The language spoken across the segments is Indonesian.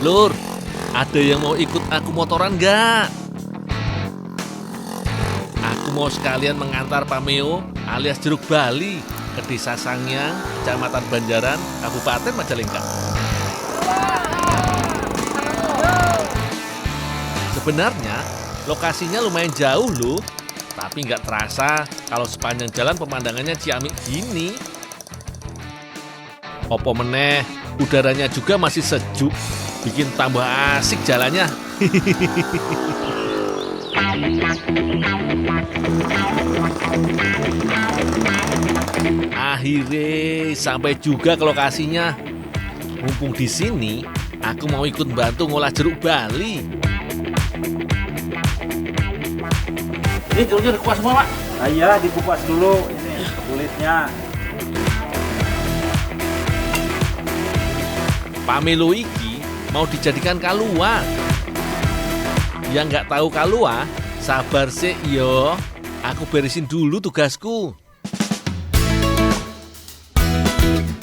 Lur, ada yang mau ikut aku motoran nggak? Aku mau sekalian mengantar Pameo alias Jeruk Bali ke Desa Sangyang, Kecamatan Banjaran, Kabupaten Majalengka. Sebenarnya lokasinya lumayan jauh loh, tapi nggak terasa kalau sepanjang jalan pemandangannya ciamik gini. Opo meneh, udaranya juga masih sejuk, bikin tambah asik jalannya. Akhirnya sampai juga ke lokasinya. Mumpung di sini, aku mau ikut bantu ngolah jeruk Bali. Ini jeruknya dikupas semua, Pak? Nah, iya, dikupas dulu ini kulitnya. Pamelo iki mau dijadikan kalua. Yang nggak tahu kalua, sabar sih yo. Aku beresin dulu tugasku.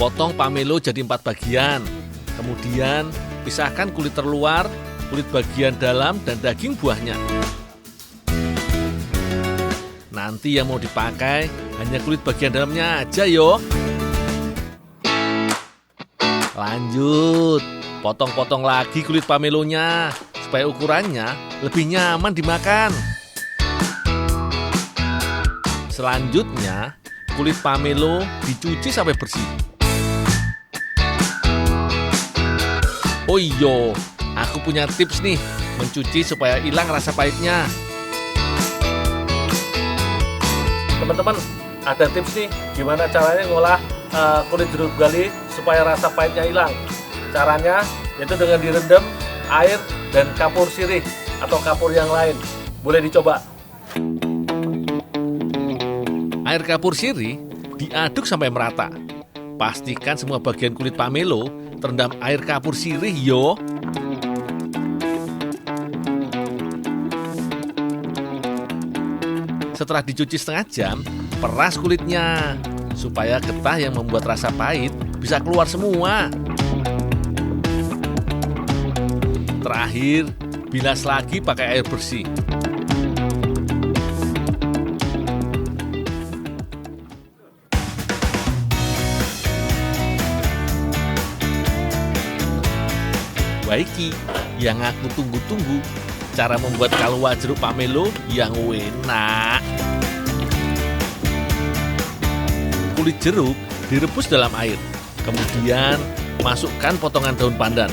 Potong pamelo jadi 4 bagian. Kemudian pisahkan kulit terluar, kulit bagian dalam, dan daging buahnya. Nanti yang mau dipakai hanya kulit bagian dalamnya aja yo. Lanjut, potong-potong lagi kulit pamelonya supaya ukurannya lebih nyaman dimakan. Selanjutnya, kulit pamelo dicuci sampai bersih. Oh iya, aku punya tips nih mencuci supaya hilang rasa pahitnya. Teman-teman, ada tips nih gimana caranya ngolah kulit jeruk Bali supaya rasa pahitnya hilang. Caranya yaitu dengan direndam air dan kapur sirih atau kapur yang lain. Boleh dicoba. Air kapur sirih diaduk sampai merata. Pastikan semua bagian kulit pamelo terendam air kapur sirih yo. Setelah dicuci setengah jam, peras kulitnya supaya getah yang membuat rasa pahit bisa keluar semua. Terakhir, bilas lagi pakai air bersih. Waiki, yang aku tunggu-tunggu, cara membuat kalua jeruk pamelo yang enak. Kulit jeruk direbus dalam air, kemudian masukkan potongan daun pandan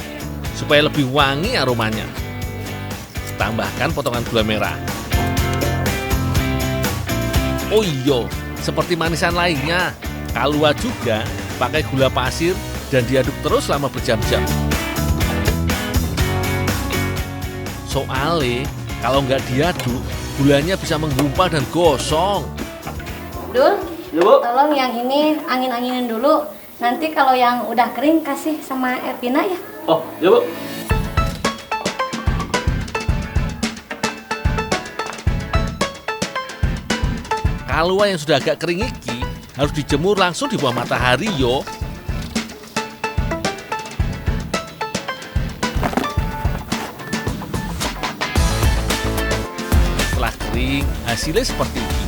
supaya lebih wangi aromanya. Tambahkan potongan gula merah. Oh iya, seperti manisan lainnya, kalua juga pakai gula pasir dan diaduk terus selama berjam-jam. Soalnya kalau nggak diaduk, gulanya bisa menggumpal dan gosong. Dul, Ya, Bu. tolong yang ini angin-anginin dulu. Nanti kalau yang udah kering kasih sama Ervina ya. Oh, ya Bu. Kalua yang sudah agak kering iki harus dijemur langsung di bawah matahari yo. Setelah kering, hasilnya seperti ini.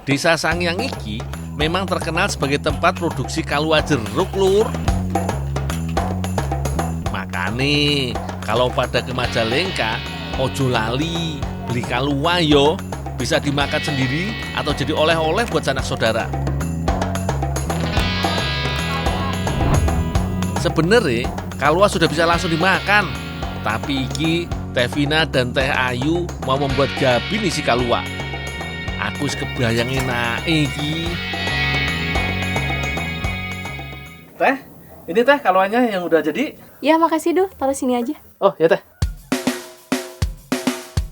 Desa Sangyang iki memang terkenal sebagai tempat produksi kalua jeruk, Lur. Makanya kalau pada ke Majalengka, ojo lali beli kalua yo, bisa dimakan sendiri atau jadi oleh-oleh buat sanak saudara. Sebenarnya kalua sudah bisa langsung dimakan, tapi iki Teh Vina dan Teh Ayu mau membuat gabi isi kalua. Aku kebayang enak iki. Teh, ini teh kaluanya yang udah jadi. Ya, makasih Duh. Taruh sini aja. Oh, ya Teh.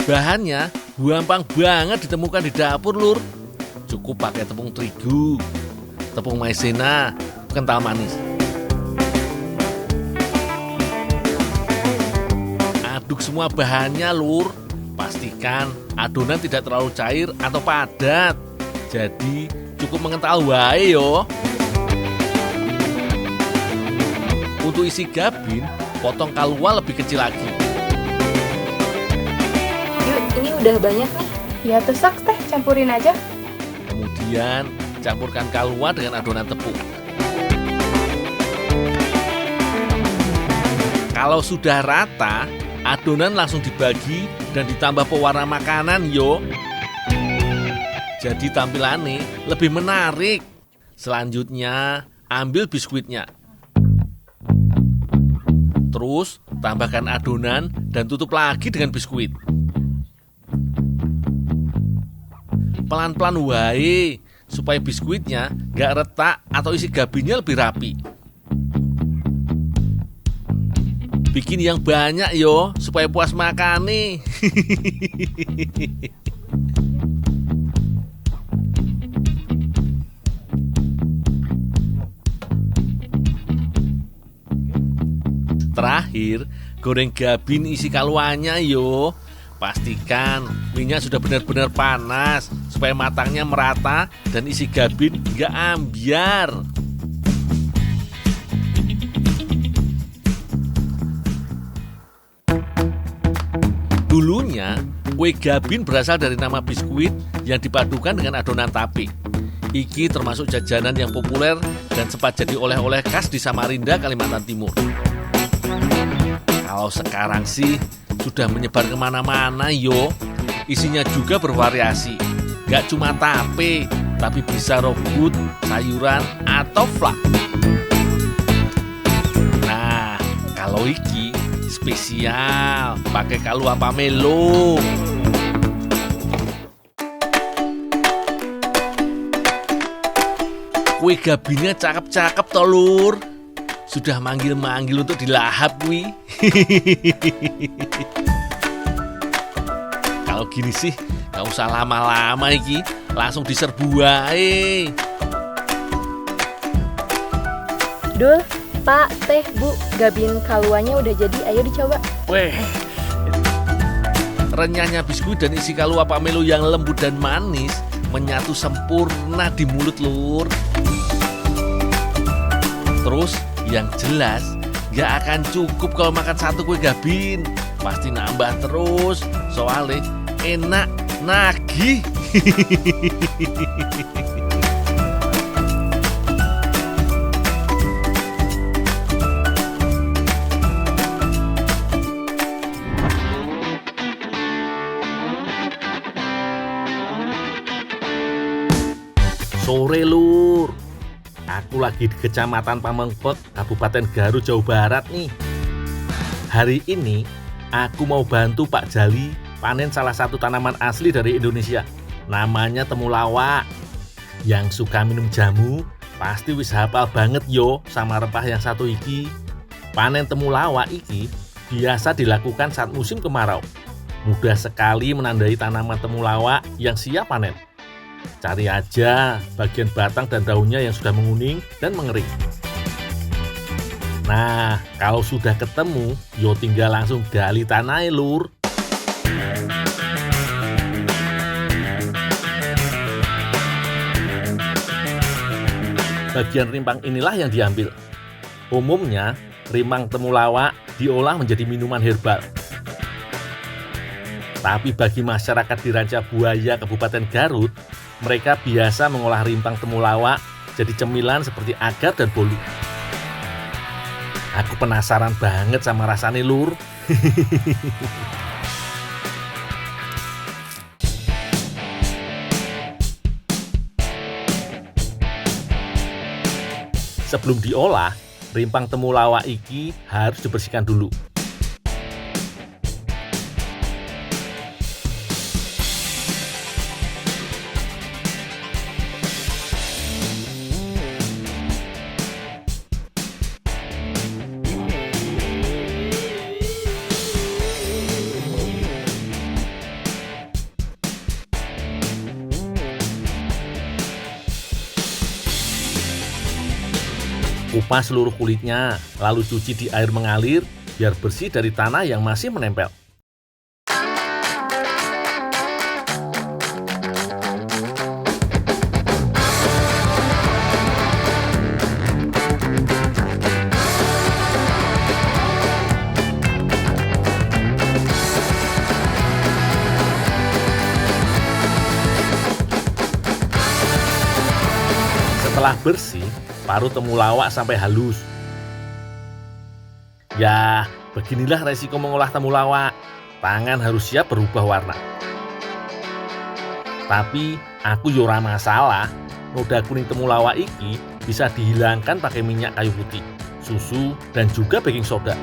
Bahannya gampang banget ditemukan di dapur, Lur. Cukup pakai tepung terigu, tepung maizena, kental manis. Aduk semua bahannya, Lur. Pastikan adonan tidak terlalu cair atau padat. Jadi cukup mengental wae yo. Untuk isi gabin, potong kalua lebih kecil lagi. Yuk, ini udah banyak nih. Ya tusak teh, campurin aja. Kemudian campurkan kalua dengan adonan tepung. Kalau sudah rata, adonan langsung dibagi dan ditambah pewarna makanan yo. Jadi tampilannya lebih menarik. Selanjutnya, ambil biskuitnya. Terus, tambahkan adonan dan tutup lagi dengan biskuit. Pelan-pelan wae, supaya biskuitnya nggak retak atau isi gabinnya lebih rapi. Bikin yang banyak yo, supaya puas makan nih. Terakhir, goreng gabin isi kaluanya yo. Pastikan minyak sudah benar-benar panas supaya matangnya merata dan isi gabin nggak ambiar. Dulunya, kue gabin berasal dari nama biskuit yang dipadukan dengan adonan tape. Iki termasuk jajanan yang populer dan sempat jadi oleh-oleh khas di Samarinda, Kalimantan Timur. Kalau sekarang sih sudah menyebar kemana-mana yo. Isinya juga bervariasi. Gak cuma tape, tapi bisa rebut, sayuran, atau flak. Nah, kalau iki spesial, pakai kalua pamelo. Kue gabinnya cakep-cakep toh lur. Sudah manggil-manggil untuk dilahap wi. Kalau gini sih gak usah lama-lama iki, langsung diserbu wae. Dul, Pak, Teh, Bu, gabin kaluanya udah jadi, ayo dicoba. Weh, renyahnya biskuit dan isi kalua pamelo yang lembut dan manis menyatu sempurna di mulut lur. Terus yang jelas gak akan cukup kalau makan satu kue gabin. Pasti nambah terus, soalnya enak, nagih. Sore lur, aku lagi di Kecamatan Pamengpek, Kabupaten Garut, Jawa Barat nih. Hari ini aku mau bantu Pak Jali panen salah satu tanaman asli dari Indonesia. Namanya temulawak. Yang suka minum jamu pasti wis hafal banget yo sama rempah yang satu iki. Panen temulawak iki biasa dilakukan saat musim kemarau. Mudah sekali menandai tanaman temulawak yang siap panen. Cari aja bagian batang dan daunnya yang sudah menguning dan mengering. Nah, kalau sudah ketemu, yo tinggal langsung gali tanahnya lur. Bagian rimpang inilah yang diambil. Umumnya, rimpang temulawak diolah menjadi minuman herbal. Tapi bagi masyarakat di Ranca Buaya, Kabupaten Garut, mereka biasa mengolah rimpang temulawak jadi cemilan seperti agar dan bolu. Aku penasaran banget sama rasanya lur. Sebelum diolah, rimpang temulawak iki harus dibersihkan dulu. Kupas seluruh kulitnya, lalu cuci di air mengalir biar bersih dari tanah yang masih menempel. Setelah bersih, parut temulawak sampai halus. Ya, beginilah resiko mengolah temulawak. Tangan harus siap berubah warna. Tapi aku yo ora masalah. Noda kuning temulawak iki bisa dihilangkan pakai minyak kayu putih, susu, dan juga baking soda.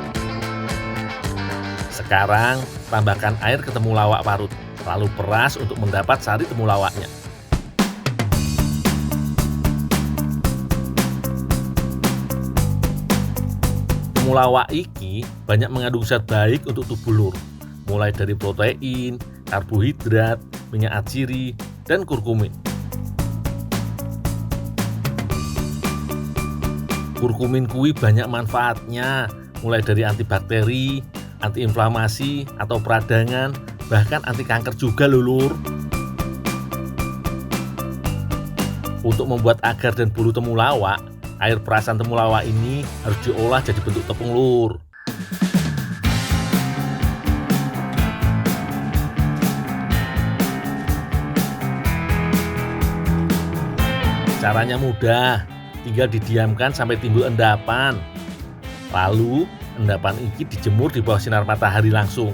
Sekarang tambahkan air ke temulawak parut, lalu peras untuk mendapat sari temulawaknya. Temulawak iki banyak mengandung zat baik untuk tubuh lur, mulai dari protein, karbohidrat, minyak atsiri, dan kurkumin. Kurkumin kuwi banyak manfaatnya, mulai dari antibakteri, antiinflamasi atau peradangan, bahkan anti kanker juga lho lur. Untuk membuat agar dan bulu temulawak, air perasan temulawak ini harus diolah jadi bentuk tepung lur. Caranya mudah, tinggal didiamkan sampai timbul endapan. Lalu, endapan ini dijemur di bawah sinar matahari langsung,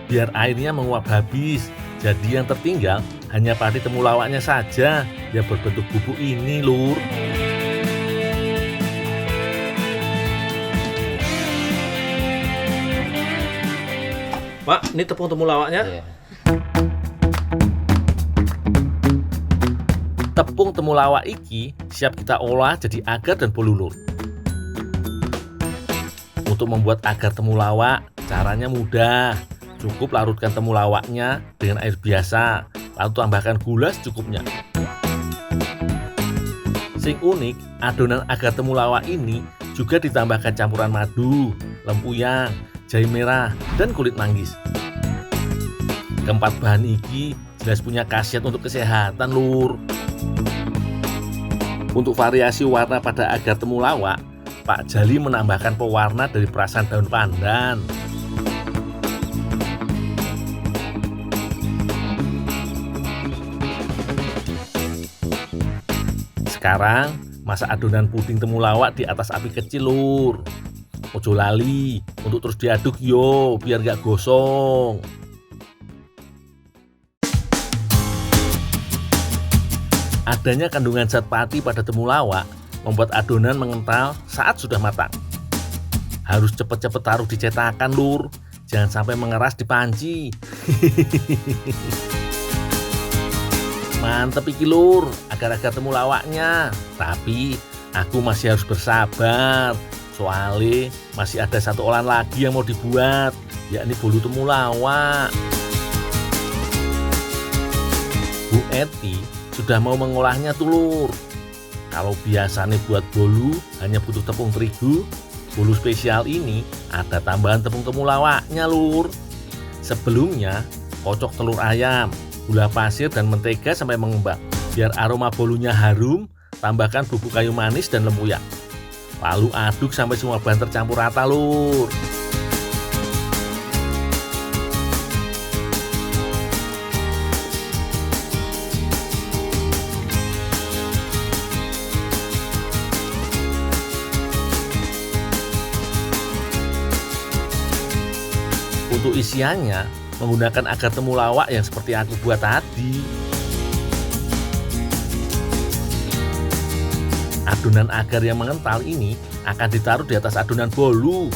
biar airnya menguap habis. Jadi yang tertinggal hanya padi temulawaknya saja yang berbentuk bubuk ini lur. Pak, ini tepung temulawaknya. Iya. Tepung temulawak iki siap kita olah jadi agar dan bolu lur. Untuk membuat agar temulawak, caranya mudah. Cukup larutkan temulawaknya dengan air biasa, lalu tambahkan gula secukupnya. Sing unik, adonan agar temulawak ini juga ditambahkan campuran madu, lempuyang, jahe merah, dan kulit manggis. Keempat bahan ini jelas punya khasiat untuk kesehatan lur. Untuk variasi warna pada agar temulawak, Pak Jali menambahkan pewarna dari perasan daun pandan. Sekarang, masak adonan puding temulawak di atas api kecil lur. Ojo lali untuk terus diaduk yo, biar gak gosong. Adanya kandungan zat pati pada temulawak membuat adonan mengental saat sudah matang. Harus cepet-cepet taruh di cetakan lur, jangan sampai mengeras di panci. Mantep iki lur, agar-agar temulawaknya. Tapi aku masih harus bersabar, soalnya masih ada satu olahan lagi yang mau dibuat, yakni bolu temulawak. Bu Eti sudah mau mengolahnya tuh lur. Kalau biasanya buat bolu hanya butuh tepung terigu, bolu spesial ini ada tambahan tepung temulawaknya lur. Sebelumnya kocok telur ayam, gula pasir dan mentega sampai mengembang. Biar aroma bolunya harum, tambahkan bubuk kayu manis dan lempuyang. Lalu aduk sampai semua bahan tercampur rata lur. Untuk isiannya menggunakan agar temulawak yang seperti aku buat tadi. Adonan agar yang mengental ini akan ditaruh di atas adonan bolu.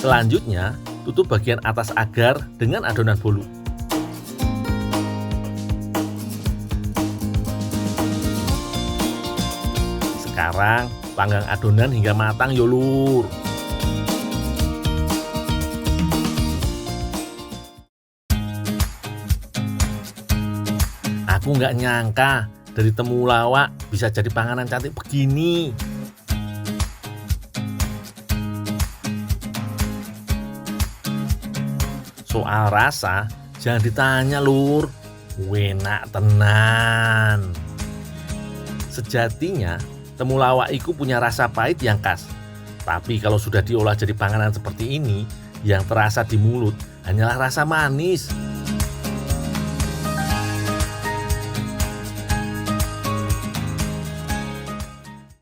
Selanjutnya, tutup bagian atas agar dengan adonan bolu. Sekarang panggang adonan hingga matang yo lur. Aku nggak nyangka dari temulawak bisa jadi panganan cantik begini. Soal rasa jangan ditanya lur, enak tenan. Sejatinya temulawak iku punya rasa pahit yang khas. Tapi kalau sudah diolah jadi panganan seperti ini, yang terasa di mulut hanyalah rasa manis.